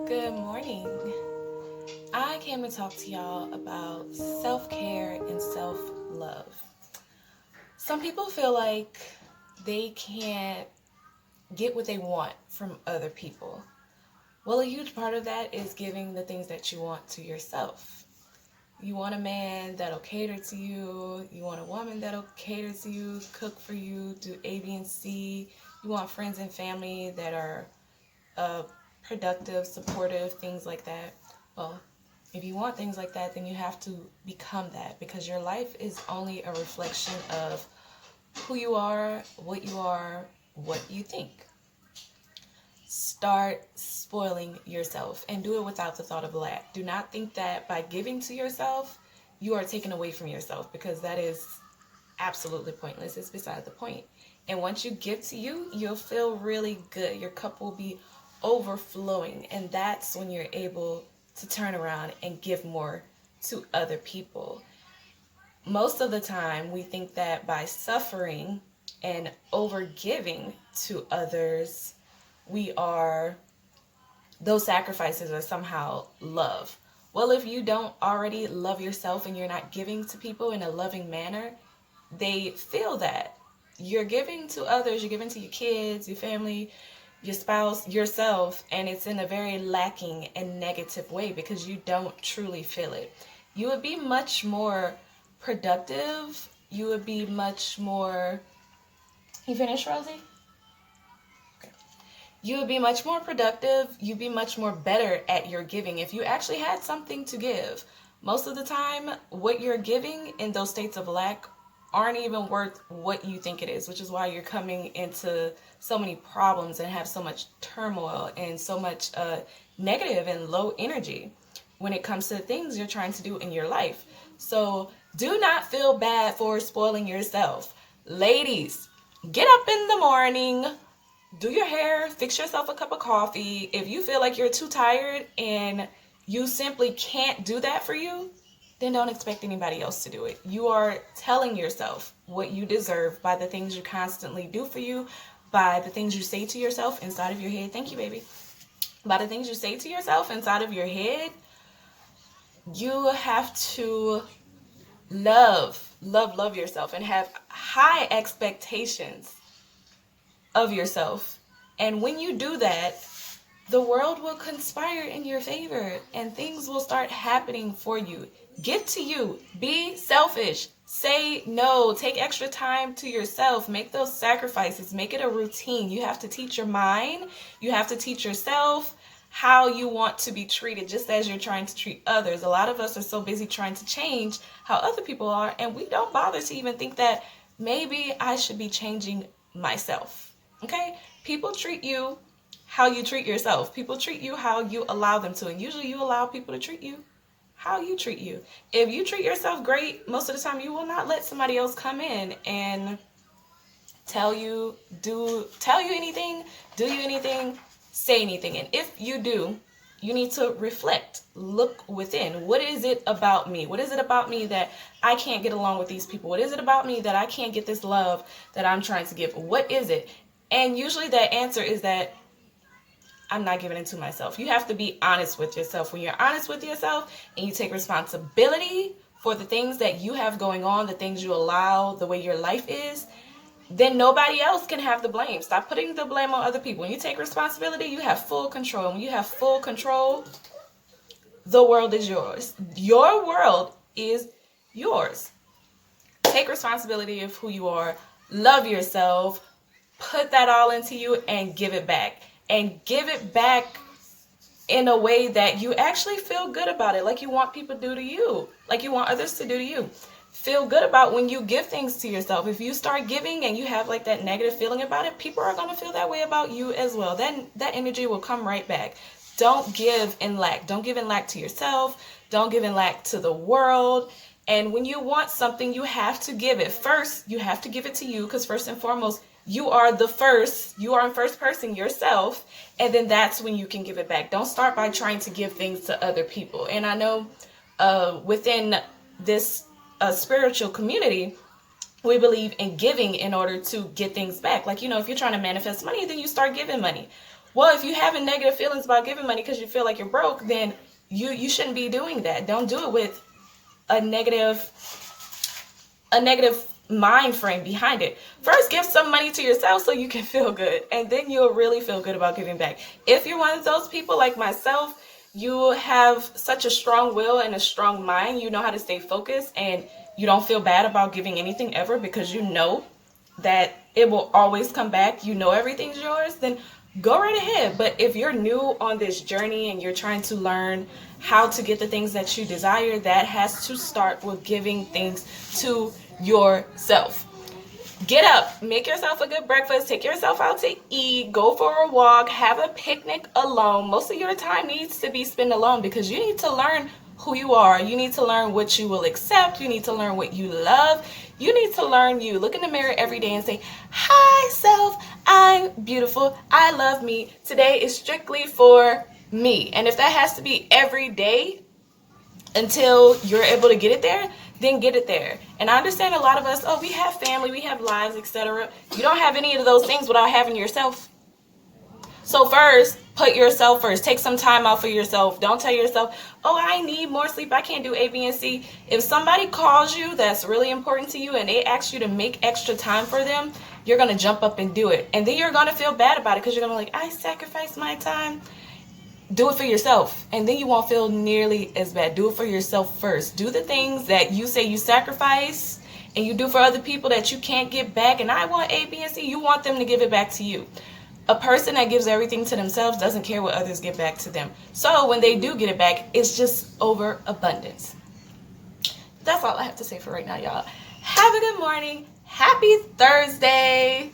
Good morning. I came to talk to y'all about self-care and self-love. Some people feel like they can't get what they want from other people. Well, a huge part of that is giving the things that you want to yourself. You want a man that'll cater to you. You want a woman that'll cater to you, cook for you, do A, B, and C. You want friends and family that are uh, productive, supportive, things like that. Well, if you want things like that, then you have to become that because your life is only a reflection of who you are, what you think. Start spoiling yourself and do it without the thought of lack. Do not think that by giving to yourself, you are taking away from yourself because that is absolutely pointless. It's beside the point. And once you give to you, you'll feel really good. Your cup will be overflowing. And that's when you're able to turn around and give more to other people. Most of the time, we think that by suffering and overgiving to others, those sacrifices are somehow love. Well, if you don't already love yourself and you're not giving to people in a loving manner, they feel that. You're giving to others, you're giving to your kids, your family, your spouse, yourself, and it's in a very lacking and negative way because you don't truly feel it. You would be much more productive. You would be much more. You finished, Rosie? Okay. You would be much more productive. You'd be much more better at your giving if you actually had something to give. Most of the time, what you're giving in those states of lack aren't even worth what you think it is, which is why you're coming into so many problems and have so much turmoil and so much negative and low energy when it comes to the things you're trying to do in your life. So do not feel bad for spoiling yourself. Ladies, get up in the morning, do your hair, fix yourself a cup of coffee. If you feel like you're too tired and you simply can't do that for you, then don't expect anybody else to do it. You are telling yourself what you deserve by the things you constantly do for you, by the things you say to yourself inside of your head. Thank you, baby. By the things you say to yourself inside of your head, you have to love yourself and have high expectations of yourself. And when you do that, the world will conspire in your favor and things will start happening for you. Give to you. Be selfish. Say no. Take extra time to yourself. Make those sacrifices. Make it a routine. You have to teach your mind. You have to teach yourself how you want to be treated, just as you're trying to treat others. A lot of us are so busy trying to change how other people are, and we don't bother to even think that maybe I should be changing myself. Okay? People treat you how you treat yourself. People treat you how you allow them to, and usually you allow people to treat you how you treat you. If you treat yourself great, most of the time you will not let somebody else come in and tell you anything, do you anything, say anything. And if you do, you need to reflect, look within. What is it about me? What is it about me that I can't get along with these people? What is it about me that I can't get this love that I'm trying to give? What is it? And usually that answer is that I'm not giving it to myself. You have to be honest with yourself. When you're honest with yourself and you take responsibility for the things that you have going on, the things you allow, the way your life is, then nobody else can have the blame. Stop putting the blame on other people. When you take responsibility, you have full control. When you have full control, the world is yours. Your world is yours. Take responsibility of who you are. Love yourself. Put that all into you and give it back. And give it back in a way that you actually feel good about it, like you want people to do to you, like you want others to do to you. Feel good about when you give things to yourself. If you start giving and you have like that negative feeling about it, people are going to feel that way about you as well. Then that energy will come right back. Don't give in lack. Don't give in lack to yourself. Don't give in lack to the world. And when you want something, you have to give it. First, you have to give it to you because first and foremost, you are in first person yourself, and then that's when you can give it back. Don't start by trying to give things to other people. And I know within this spiritual community, we believe in giving in order to get things back. Like, if you're trying to manifest money, then you start giving money. Well, if you having negative feelings about giving money because you feel like you're broke, then you shouldn't be doing that. Don't do it with a negative mind frame behind it. First, give some money to yourself so you can feel good, and then you'll really feel good about giving back. If you're one of those people like myself, you have such a strong will and a strong mind, you know how to stay focused, and you don't feel bad about giving anything ever because you know that it will always come back, you know everything's yours, then go right ahead. But if you're new on this journey and you're trying to learn how to get the things that you desire, that has to start with giving things to yourself. Get up, make yourself a good breakfast, take yourself out to eat, go for a walk, have a picnic alone. Most of your time needs to be spent alone because you need to learn who you are. You need to learn what you will accept. You need to learn what you love. You need to learn you. Look in the mirror every day and say, hi, self, I'm beautiful. I love me. Today is strictly for me. And if that has to be every day until you're able to get it there, then get it there. And I understand a lot of us, we have family, we have lives, etc. You don't have any of those things without having yourself. So first, put yourself first. Take some time out for yourself. Don't tell yourself, I need more sleep, I can't do A, B, and C. If somebody calls you that's really important to you and they ask you to make extra time for them, you're going to jump up and do it. And then you're going to feel bad about it because you're going to be like, I sacrificed my time. Do it for yourself, and then you won't feel nearly as bad. Do it for yourself first. Do the things that you say you sacrifice and you do for other people that you can't get back. And I want A, B, and C. You want them to give it back to you. A person that gives everything to themselves doesn't care what others give back to them. So when they do get it back, it's just overabundance. That's all I have to say for right now, y'all. Have a good morning. Happy Thursday.